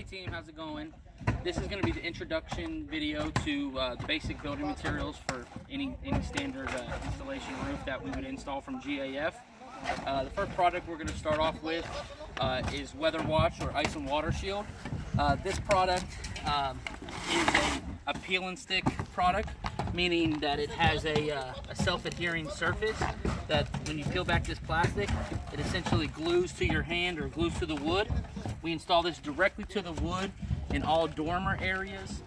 team, how's it going? This is going to be the introduction video to the basic building materials for any standard installation roof that we would install from GAF. The first product we're going to start off with is Weather Watch or Ice and Water Shield. This product is a peel and stick product, meaning that it has a self-adhering surface that when you peel back this plastic, it essentially glues to your hand or glues to the wood. We install this directly to the wood in all dormer areas,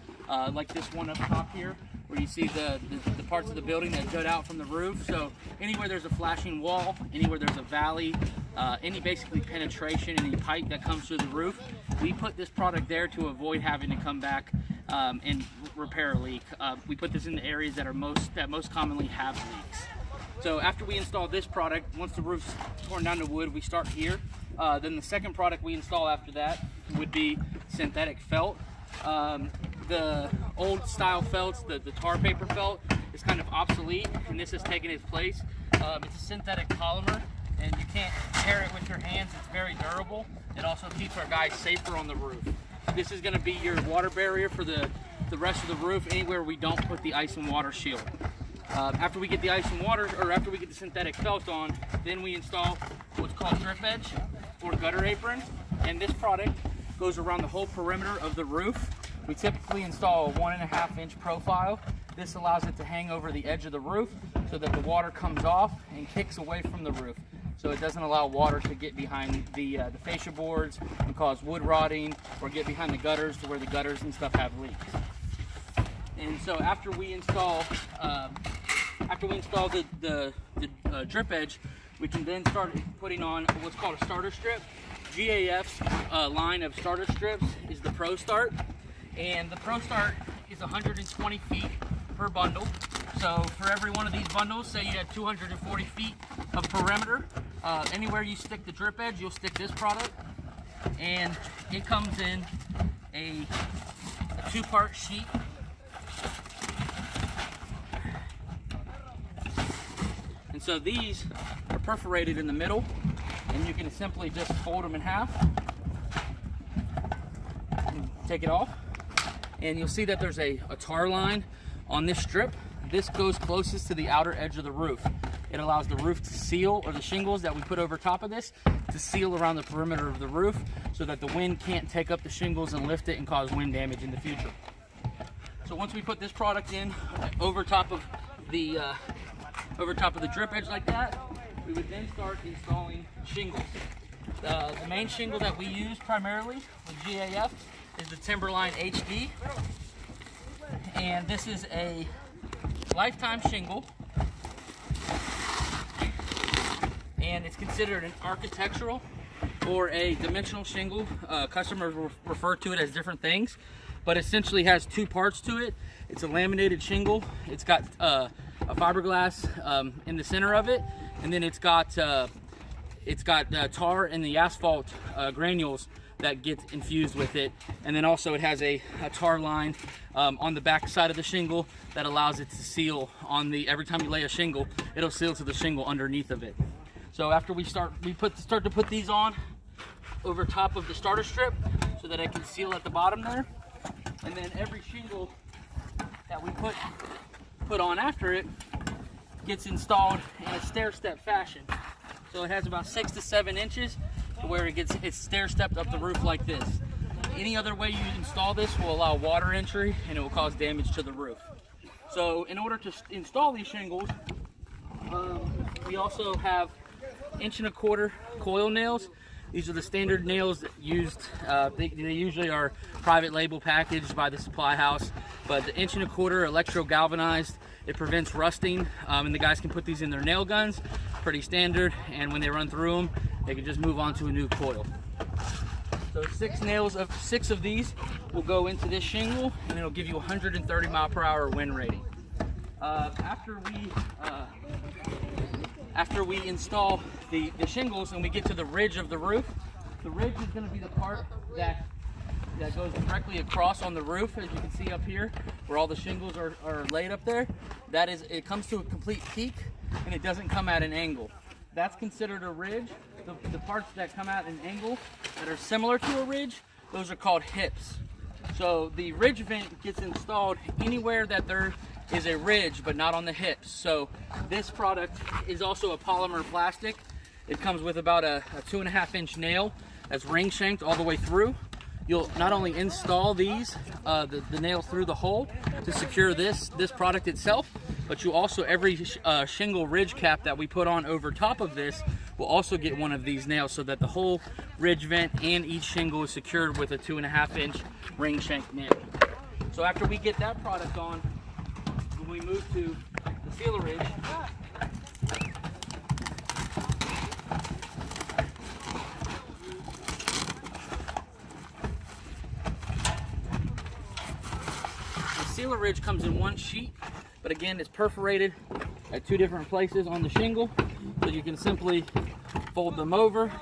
like this one up top here, where you see the parts of the building that jut out from the roof. So anywhere there's a flashing wall, anywhere there's a valley, any basically penetration, any pipe that comes through the roof, we put this product there to avoid having to come back and repair a leak. We put this in the areas that most commonly have leaks. So after we install this product, once the roof's torn down to wood, we start here. Then the second product we install after that would be synthetic felt. The old style felts, the tar paper felt, is kind of obsolete, and this has taken its place. It's a synthetic polymer, and you can't tear it with your hands. It's very durable. It also keeps our guys safer on the roof. This is going to be your water barrier for the rest of the roof anywhere we don't put the ice and water shield. After we get the ice and water, or after we get the synthetic felt on, then we install what's called drip edge or gutter apron, and this product goes around the whole perimeter of the roof. We typically install a 1.5 inch profile. This allows it to hang over the edge of the roof so that the water comes off and kicks away from the roof. So it doesn't allow water to get behind the fascia boards and cause wood rotting, or get behind the gutters to where the gutters and stuff have leaks. And so after we install the drip edge, we can then start putting on what's called a starter strip. GAF's line of starter strips is the Pro Start, and the Pro Start is 120 feet per bundle. So for every one of these bundles, say you had 240 feet of perimeter, anywhere you stick the drip edge, you'll stick this product, and it comes in a two-part sheet. And so these are perforated in the middle, and you can simply just fold them in half and take it off. And you'll see that there's a tar line on this strip. This goes closest to the outer edge of the roof. It allows the roof to seal, or the shingles that we put over top of this, to seal around the perimeter of the roof so that the wind can't take up the shingles and lift it and cause wind damage in the future. So once we put this product in over top of the drip edge like that, we would then start installing shingles. The main shingle that we use primarily with GAF is the Timberline HD, and this is a lifetime shingle, and it's considered an architectural or a dimensional shingle. Customers will refer to it as different things, but essentially has two parts to it. It's a laminated shingle. It's got a fiberglass in the center of it, and then it's got tar and the asphalt granules that get infused with it, and then also it has a tar line on the back side of the shingle that allows it to seal on every time you lay a shingle, it'll seal to the shingle underneath of it. So after we start to put these on over top of the starter strip so that it can seal at the bottom there, and then every shingle that we put on after it gets installed in a stair-step fashion. So it has about 6 to 7 inches to where it's stair-stepped up the roof like this. Any other way you install this will allow water entry, and it will cause damage to the roof. So in order to install these shingles, we also have 1.25 inch coil nails. These are the standard nails that used. They usually are private label packaged by the supply house, but the 1.25 inch electro galvanized. It prevents rusting, and the guys can put these in their nail guns, pretty standard, and when they run through them, they can just move on to a new coil. So 6 of these will go into this shingle, and it'll give you 130 mile/hour wind rating. After we install the shingles and we get to the ridge of the roof, the ridge is going to be the part that goes directly across on the roof, as you can see up here where all the shingles are laid up there. It comes to a complete peak, and it doesn't come at an angle. That's considered a ridge. The parts that come at an angle that are similar to a ridge those are called hips. So the ridge vent gets installed anywhere that there is a ridge, but not on the hips. So this product is also a polymer plastic. It comes with about a 2.5-inch nail that's ring shanked all the way through. You'll not only install these, the nails through the hole to secure this product itself, but you also, every shingle ridge cap that we put on over top of this will also get one of these nails, so that the whole ridge vent and each shingle is secured with a 2.5-inch ring shank nail. So after we get that product on, when we move to the sealer ridge, sealer ridge comes in one sheet, but again, it's perforated at 2 different places on the shingle, so you can simply fold them over